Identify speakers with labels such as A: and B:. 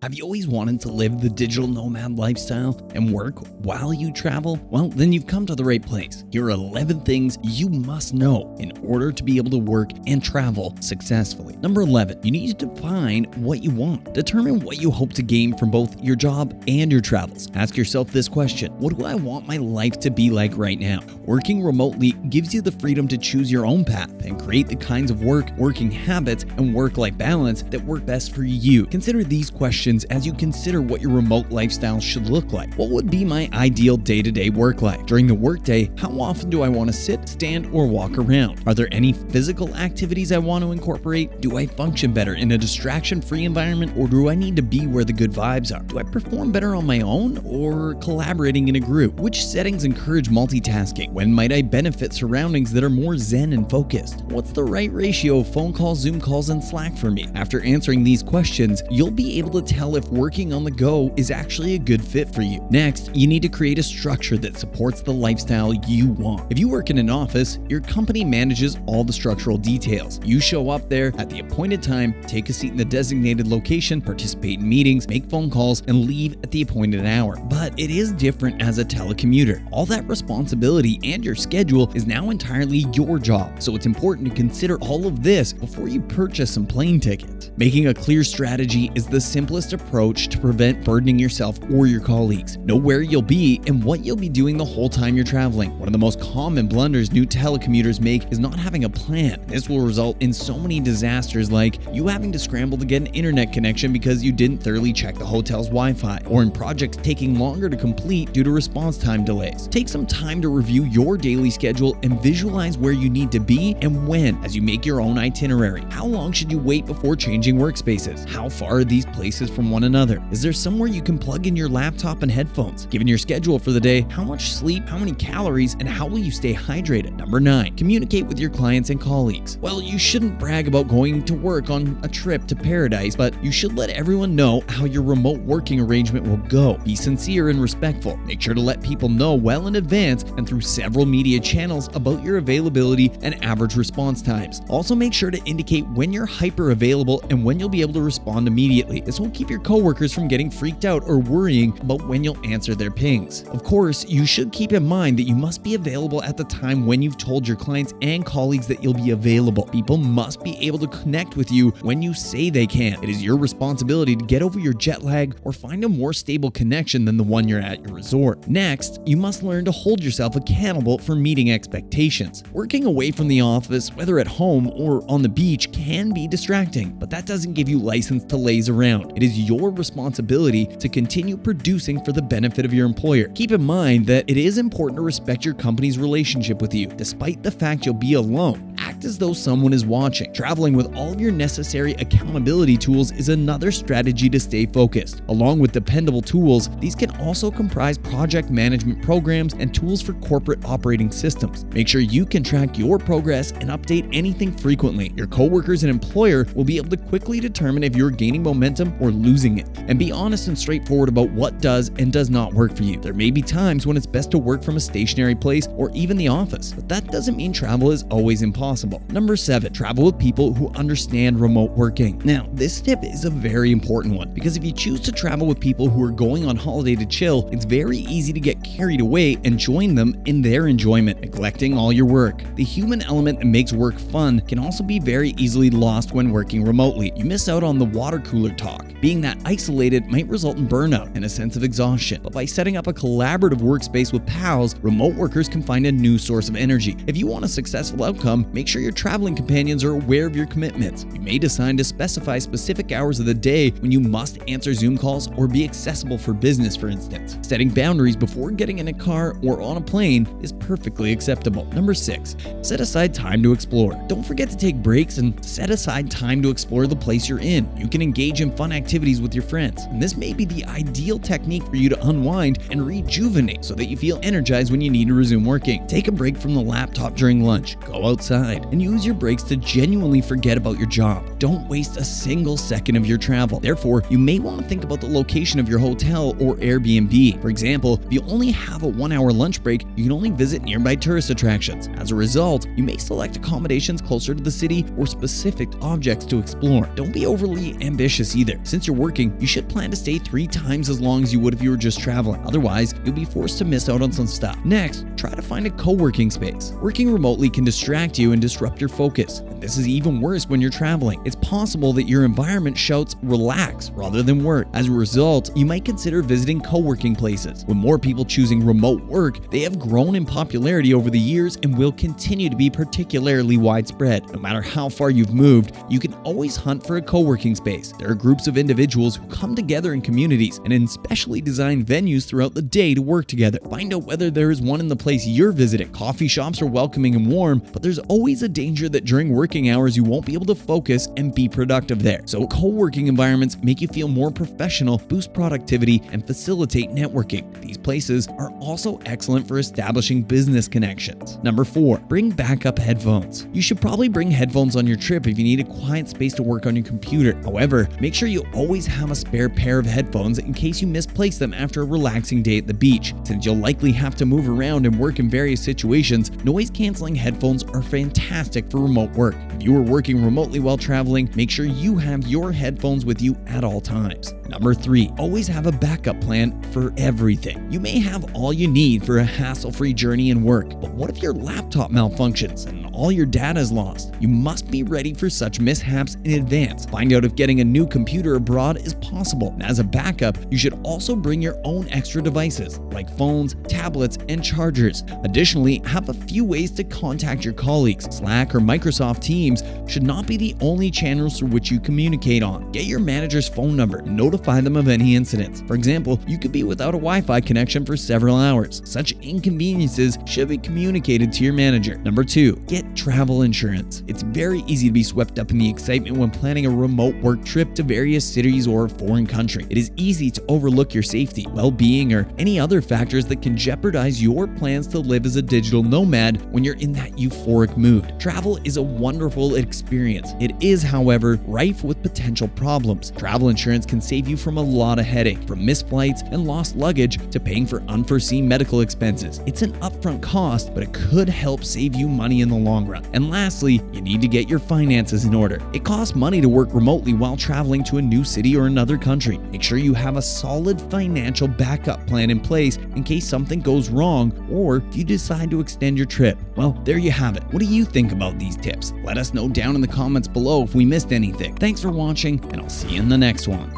A: Have you always wanted to live the digital nomad lifestyle and work while you travel? Well, then you've come to the right place. Here are 11 things you must know in order to be able to work and travel successfully. Number 11, you need to define what you want. Determine what you hope to gain from both your job and your travels. Ask yourself this question: what do I want my life to be like right now? Working remotely gives you the freedom to choose your own path and create the kinds of working habits, and work-life balance that work best for you. Consider these questions as you consider what your remote lifestyle should look like. What would be my ideal day-to-day work life? During the workday, how often do I want to sit, stand, or walk around? Are there any physical activities I want to incorporate? Do I function better in a distraction-free environment, or do I need to be where the good vibes are? Do I perform better on my own or collaborating in a group? Which settings encourage multitasking? When might I benefit surroundings that are more zen and focused? What's the right ratio of phone calls, Zoom calls, and Slack for me? After answering these questions, you'll be able to tell if working on the go is actually a good fit for you. Next, you need to create a structure that supports the lifestyle you want. If you work in an office, your company manages all the structural details. You show up there at the appointed time, take a seat in the designated location, participate in meetings, make phone calls, and leave at the appointed hour. But it is different as a telecommuter. All that responsibility and your schedule is now entirely your job. So it's important to consider all of this before you purchase some plane tickets. Making a clear strategy is the simplest approach to prevent burdening yourself or your colleagues. Know where you'll be and what you'll be doing the whole time you're traveling. One of the most common blunders new telecommuters make is not having a plan. This will result in so many disasters, like you having to scramble to get an internet connection because you didn't thoroughly check the hotel's Wi-Fi, or in projects taking longer to complete due to response time delays. Take some time to review your daily schedule and visualize where you need to be and when as you make your own itinerary. How long should you wait before changing workspaces? How far are these places from one another? Is there somewhere you can plug in your laptop and headphones? Given your schedule for the day, how much sleep, how many calories, and how will you stay hydrated? Number 9, communicate with your clients and colleagues. Well, you shouldn't brag about going to work on a trip to paradise, but you should let everyone know how your remote working arrangement will go. Be sincere and respectful. Make sure to let people know well in advance and through several media channels about your availability and average response times. Also, make sure to indicate when you're hyper available and when you'll be able to respond immediately. This will keep your coworkers from getting freaked out or worrying about when you'll answer their pings. Of course, you should keep in mind that you must be available at the time when you've told your clients and colleagues that you'll be available. People must be able to connect with you when you say they can. It is your responsibility to get over your jet lag or find a more stable connection than the one you're at your resort. Next, you must learn to hold yourself accountable for meeting expectations. Working away from the office, whether at home or on the beach, can be distracting, but that doesn't give you license to laze around. It is your responsibility to continue producing for the benefit of your employer. Keep in mind that it is important to respect your company's relationship with you, despite the fact you'll be alone. Act as though someone is watching. Traveling with all of your necessary accountability tools is another strategy to stay focused. Along with dependable tools, these can also comprise project management programs and tools for corporate operating systems. Make sure you can track your progress and update anything frequently. Your coworkers and employer will be able to quickly determine if you're gaining momentum or losing it. And be honest and straightforward about what does and does not work for you. There may be times when it's best to work from a stationary place or even the office, but that doesn't mean travel is always impossible. Number 7, travel with people who understand remote working. Now, this tip is a very important one because if you choose to travel with people who are going on holiday to chill, it's very easy to get carried away and join them in their enjoyment, neglecting all your work. The human element that makes work fun can also be very easily lost when working remotely. You miss out on the water cooler talk. Being that isolated might result in burnout and a sense of exhaustion. But by setting up a collaborative workspace with pals, remote workers can find a new source of energy. If you want a successful outcome, make sure your traveling companions are aware of your commitments. You may decide to specify specific hours of the day when you must answer Zoom calls or be accessible for business, for instance. Setting boundaries before getting in a car or on a plane is perfectly acceptable. Number 6, set aside time to explore. Don't forget to take breaks and set aside time to explore the place you're in. You can engage in fun activities with your friends, and this may be the ideal technique for you to unwind and rejuvenate so that you feel energized when you need to resume working. Take a break from the laptop during lunch. Go outside. and use your breaks to genuinely forget about your job. Don't waste a single second of your travel. Therefore, you may want to think about the location of your hotel or Airbnb. For example, if you only have a 1-hour lunch break, you can only visit nearby tourist attractions. As a result, you may select accommodations closer to the city or specific objects to explore. Don't be overly ambitious either. Since you're working, you should plan to stay 3 times as long as you would if you were just traveling. Otherwise, you'll be forced to miss out on some stuff. Next, try to find a co-working space. Working remotely can distract you and disrupt your focus. And this is even worse when you're traveling. It's possible that your environment shouts relax rather than work. As a result, you might consider visiting co-working places. With more people choosing remote work, they have grown in popularity over the years and will continue to be particularly widespread. No matter how far you've moved, you can always hunt for a co-working space. There are groups of individuals who come together in communities and in specially designed venues throughout the day to work together. Find out whether there is one in the place you're visiting. Coffee shops are welcoming and warm, but there's always a danger that during working hours you won't be able to focus and be productive there. So co-working environments make you feel more professional, boost productivity, and facilitate networking. These places are also excellent for establishing business connections. Number 4, bring backup headphones. You should probably bring headphones on your trip if you need a quiet space to work on your computer. However, make sure you always have a spare pair of headphones in case you misplace them after a relaxing day at the beach. Since you'll likely have to move around and work in various situations, noise-canceling headphones are fantastic for remote work. If you are working remotely while traveling, make sure you have your headphones with you at all times. Number 3, always have a backup plan for everything. You may have all you need for a hassle-free journey and work, but what if your laptop malfunctions and all your data is lost? You must be ready for such mishaps in advance. Find out if getting a new computer abroad is possible. And as a backup, you should also bring your own extra devices like phones, tablets, and chargers. Additionally, have a few ways to contact your colleagues. Slack or Microsoft Teams should not be the only channels through which you communicate on. Get your manager's phone number and notify them of any incidents. For example, you could be without a Wi-Fi connection for several hours. Such inconveniences should be communicated to your manager. Number 2, get travel insurance. It's very easy to be swept up in the excitement when planning a remote work trip to various cities or a foreign country. It is easy to overlook your safety, well-being, or any other factors that can jeopardize your plans to live as a digital nomad when you're in that euphoric mood. Travel is a wonderful experience. It is, however, rife with potential problems. Travel insurance can save you from a lot of headache, from missed flights and lost luggage to paying for unforeseen medical expenses. It's an upfront cost, but it could help save you money in the long run. And lastly, you need to get your finances in order. It costs money to work remotely while traveling to a new city or another country. Make sure you have a solid financial backup plan in place in case something goes wrong or if you decide to extend your trip. Well, there you have it. What do you think about these tips? Let us know down in the comments below if we missed anything. Thanks for watching, and I'll see you in the next one.